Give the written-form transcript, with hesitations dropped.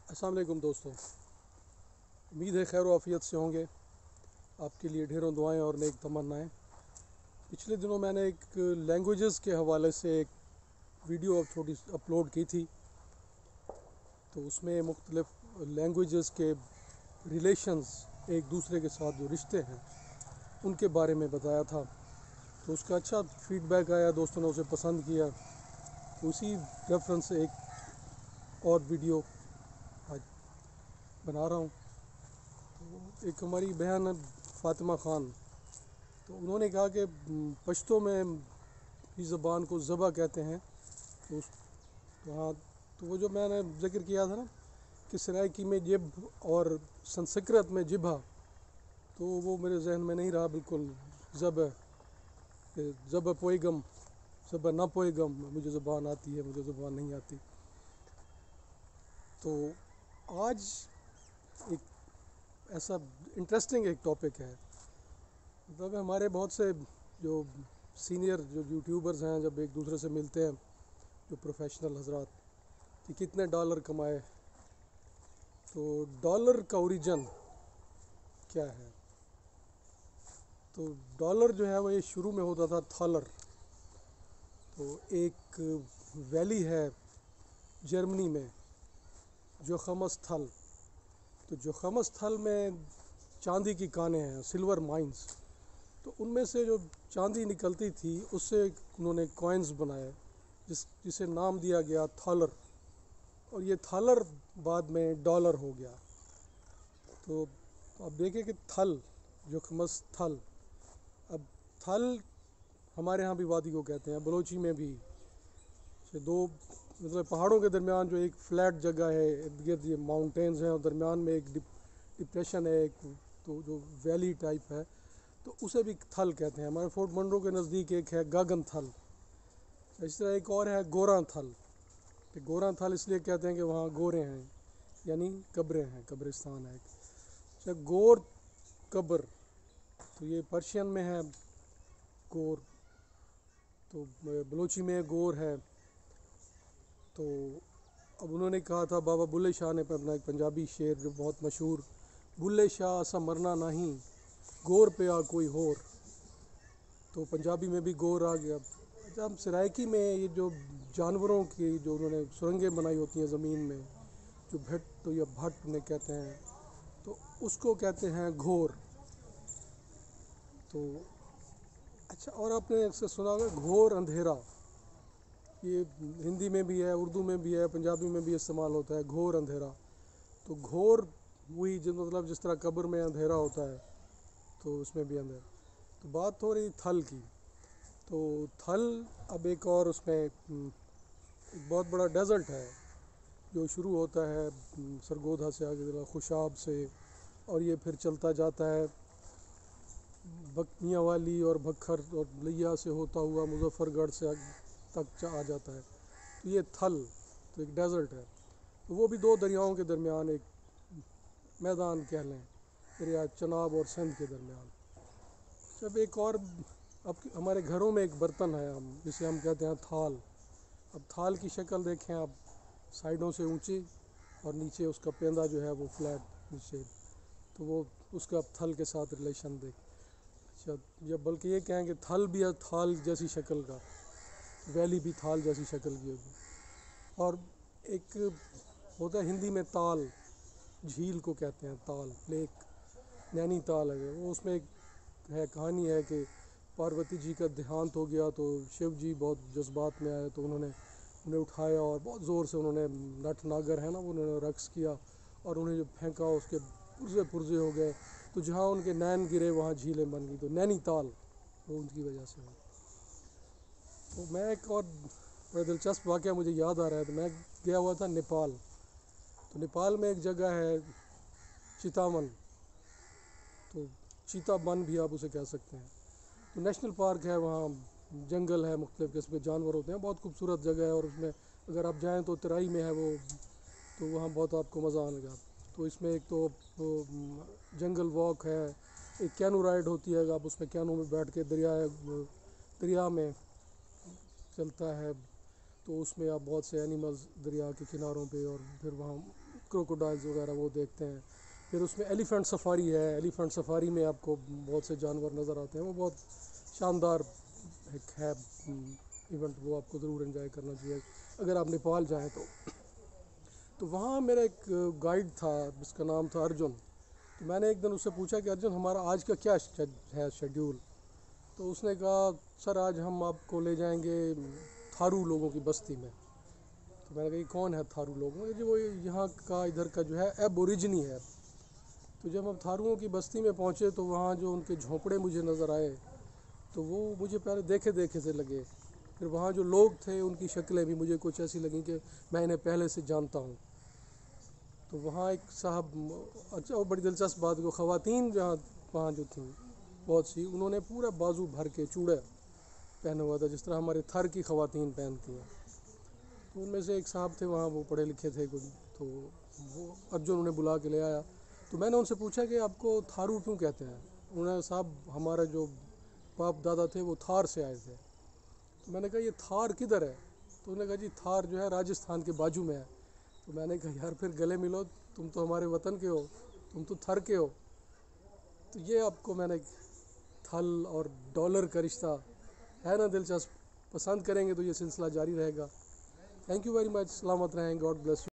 السلام علیکم دوستوں، امید ہے خیر و عافیت سے ہوں گے۔ آپ کے لیے ڈھیروں دعائیں اور نیک تمنائیں۔ پچھلے دنوں میں نے ایک لینگویجز کے حوالے سے ایک ویڈیو چھوٹی اپلوڈ کی تھی، تو اس میں مختلف لینگویجز کے ریلیشنز، ایک دوسرے کے ساتھ جو رشتے ہیں ان کے بارے میں بتایا تھا۔ تو اس کا اچھا فیڈ بیک آیا، دوستوں نے اسے پسند کیا، تو اسی ریفرنس سے ایک اور ویڈیو آج بنا رہا ہوں۔ تو ایک ہماری بہن فاطمہ خان، تو انہوں نے کہا کہ پشتو میں اس زبان کو ذبح کہتے ہیں۔ تو وہ جو میں نے ذکر کیا تھا نا کہ سرائکی میں جب اور سنسکرت میں جبھا، تو وہ میرے ذہن میں نہیں رہا بالکل۔ ذبح پوئے گم، ذبح نہ پوئے گم، مجھے زبان آتی ہے، مجھے زبان نہیں آتی۔ تو آج ایک ایسا انٹرسٹنگ ایک ٹاپک ہے، مطلب ہمارے بہت سے جو سینئر جو یوٹیوبرز ہیں، جب ایک دوسرے سے ملتے ہیں، جو پروفیشنل حضرات، کہ کتنے ڈالر کمائے، تو ڈالر کا اوریجن کیا ہے؟ تو ڈالر جو ہے وہ یہ شروع میں ہوتا تھا تھالر۔ تو ایک ویلی ہے جرمنی میں، جوخمس تھل۔ تو جوخمس تھل میں چاندی کی کانیں ہیں، سلور مائنز۔ تو ان میں سے جو چاندی نکلتی تھی اس سے انہوں نے کوائنز بنائے، جسے نام دیا گیا تھالر، اور یہ تھالر بعد میں ڈالر ہو گیا۔ تو اب دیکھیں کہ تھل، جوخمس تھل، اب تھل ہمارے ہاں بھی وادی کو کہتے ہیں، بلوچی میں بھی۔ دو مطلب پہاڑوں کے درمیان جو ایک فلیٹ جگہ ہے، ارد گرد یہ ماؤنٹینز ہیں، اور درمیان میں ایک ڈپریشن ہے، ایک تو جو ویلی ٹائپ ہے، تو اسے بھی تھل کہتے ہیں۔ ہمارے فورٹ منرو کے نزدیک ایک ہے گاگن تھل۔ اس طرح ایک اور ہے گوراں تھل، کہ گوراں تھل اس لیے کہتے ہیں کہ وہاں گورے ہیں، یعنی قبریں ہیں، قبرستان ہے ایک۔ اچھا، گور قبر، تو یہ پرشین میں ہے گور، تو بلوچی میں گور ہے۔ تو اب انہوں نے کہا تھا، بابا بلے شاہ نے اپنا ایک پنجابی شعر جو بہت مشہور، بلے شاہ اسا مرنا نہیں، گور پہ آ کوئی ہور۔ تو پنجابی میں بھی گور آ گیا۔ جب سرائکی میں یہ جو جانوروں کی جو انہوں نے سرنگیں بنائی ہوتی ہیں زمین میں، جو بھٹ یا بھٹ انہیں کہتے ہیں، تو اس کو کہتے ہیں گھور۔ تو اچھا، اور آپ نے اکثر سنا ہوگا گھور اندھیرا، یہ ہندی میں بھی ہے، اردو میں بھی ہے، پنجابی میں بھی استعمال ہوتا ہے، گھور اندھیرا۔ تو گھور وہی مطلب جس طرح قبر میں اندھیرا ہوتا ہے، تو اس میں بھی اندھیرا۔ تو بات ہو رہی تھل کی، تو تھل اب ایک اور اس میں ایک بہت بڑا ڈیزرٹ ہے جو شروع ہوتا ہے سرگودھا سے، آگے خوشاب سے، اور یہ پھر چلتا جاتا ہے میاں والی اور بکھر اور لیا سے ہوتا ہوا مظفر گڑھ سے تک آ جاتا ہے۔ تو یہ تھل تو ایک ڈیزرٹ ہے، تو وہ بھی دو دریاؤں کے درمیان ایک میدان کہہ لیں، دریا چناب اور سندھ کے درمیان۔ جب ایک اور اب ہمارے گھروں میں ایک برتن ہے، جسے ہم کہتے ہیں تھال۔ اب تھال کی شکل دیکھیں آپ، سائڈوں سے اونچی اور نیچے اس کا پیندہ جو ہے وہ فلیٹ نیچے، تو وہ اس کا تھل کے ساتھ ریلیشن دیکھ۔ اچھا، یا بلکہ یہ کہیں کہ تھل بھی ہے تھال جیسی شکل کا، ویلی بھی تھال جیسی شکل کی ہوگی۔ اور ایک ہوتا ہے ہندی میں تال، جھیل کو کہتے ہیں تال، لیک، نینی تال ہے وہ۔ اس میں ایک کہانی ہے کہ پاروتی جی کا دیہانت ہو گیا، تو شیو جی بہت جذبات میں آئے، تو انہیں اٹھایا اور بہت زور سے انہوں نے نٹ ناگر ہے نا، وہ انہوں نے رقص کیا، اور انہیں جو پھینکا اس کے پرزے پرزے ہو گئے، تو جہاں ان کے نین گرے وہاں جھیلیں بن گئی، تو نینی تال وہ ان کی وجہ سے ہوئی۔ تو میں ایک اور بڑا دلچسپ واقعہ مجھے یاد آ رہا ہے، تو میں گیا ہوا تھا نیپال۔ تو نیپال میں ایک جگہ ہے چتاون، تو چیتا بن بھی آپ اسے کہہ سکتے ہیں۔ تو نیشنل پارک ہے، وہاں جنگل ہے، مختلف قسم کے جانور ہوتے ہیں، بہت خوبصورت جگہ ہے، اور اس میں اگر آپ جائیں تو ترائی میں ہے وہ، تو وہاں بہت آپ کو مزہ آنے گا۔ تو اس میں ایک تو جنگل واک ہے، ایک کینو رائڈ ہوتی ہے، آپ اس میں کینو میں بیٹھ کے دریا میں چلتا ہے، تو اس میں آپ بہت سے اینیملز دریا کے کناروں پہ، اور پھر وہاں کروکوڈائلز وغیرہ وہ دیکھتے ہیں. پھر اس میں ایلیفنٹ سفاری ہے. ایلیفنٹ سفاری میں آپ کو بہت سے جانور نظر آتے ہیں. وہ بہت شاندار ایک ہے ایونٹ. وہ آپ کو ضرور انجوائے کرنا چاہیے اگر آپ نیپال جائیں تو وہاں میرا ایک گائیڈ تھا جس کا نام تھا ارجن. تو میں نے ایک دن اس سے پوچھا کہ ارجن ہمارا آج کا کیا ہے شیڈیول. تو اس نے کہا سر آج ہم آپ کو لے جائیں گے تھارو لوگوں کی بستی میں. تو میں نے کہا یہ کون ہے تھارو لوگ؟ جی وہ یہاں کا ادھر کا جو ہے ایبوریجنی ہے. تو جب ہم تھاروؤں کی بستی میں پہنچے تو وہاں جو ان کے جھونپڑے مجھے نظر آئے تو وہ مجھے پہلے دیکھے دیکھے سے لگے. پھر وہاں جو لوگ تھے ان کی شکلیں بھی مجھے کچھ ایسی لگیں کہ میں انہیں پہلے سے جانتا ہوں. تو وہاں ایک صاحب اچھا وہ بڑی دلچسپ بات کو خواتین جہاں وہاں جو تھیں بہت سی انہوں نے پورا بازو بھر کے چوڑا پہنا ہوا تھا جس طرح ہمارے تھر کی خواتین پہنتی ہیں. تو ان میں سے ایک صاحب تھے وہاں وہ پڑھے لکھے تھے کچھ. تو وہ ارجن انہیں بلا کے لے آیا. تو میں نے ان سے پوچھا کہ آپ کو تھارو کیوں کہتے ہیں؟ انہوں نے صاحب ہمارا جو باپ دادا تھے وہ تھار سے آئے تھے. تو میں نے کہا یہ تھار کدھر ہے؟ تو انہوں نے کہا جی تھار جو ہے راجستھان کے بازو میں ہے. تو میں نے کہا یار پھر گلے ملو, تم تو ہمارے وطن کے ہو, تم تو تھر کے ہو. تو یہ آپ کو میں نے تھل اور ڈالر کا رشتہ ہے نا دلچسپ. پسند کریں گے تو یہ سلسلہ جاری رہے گا. Thank you very much. سلامت رہیں. God bless you.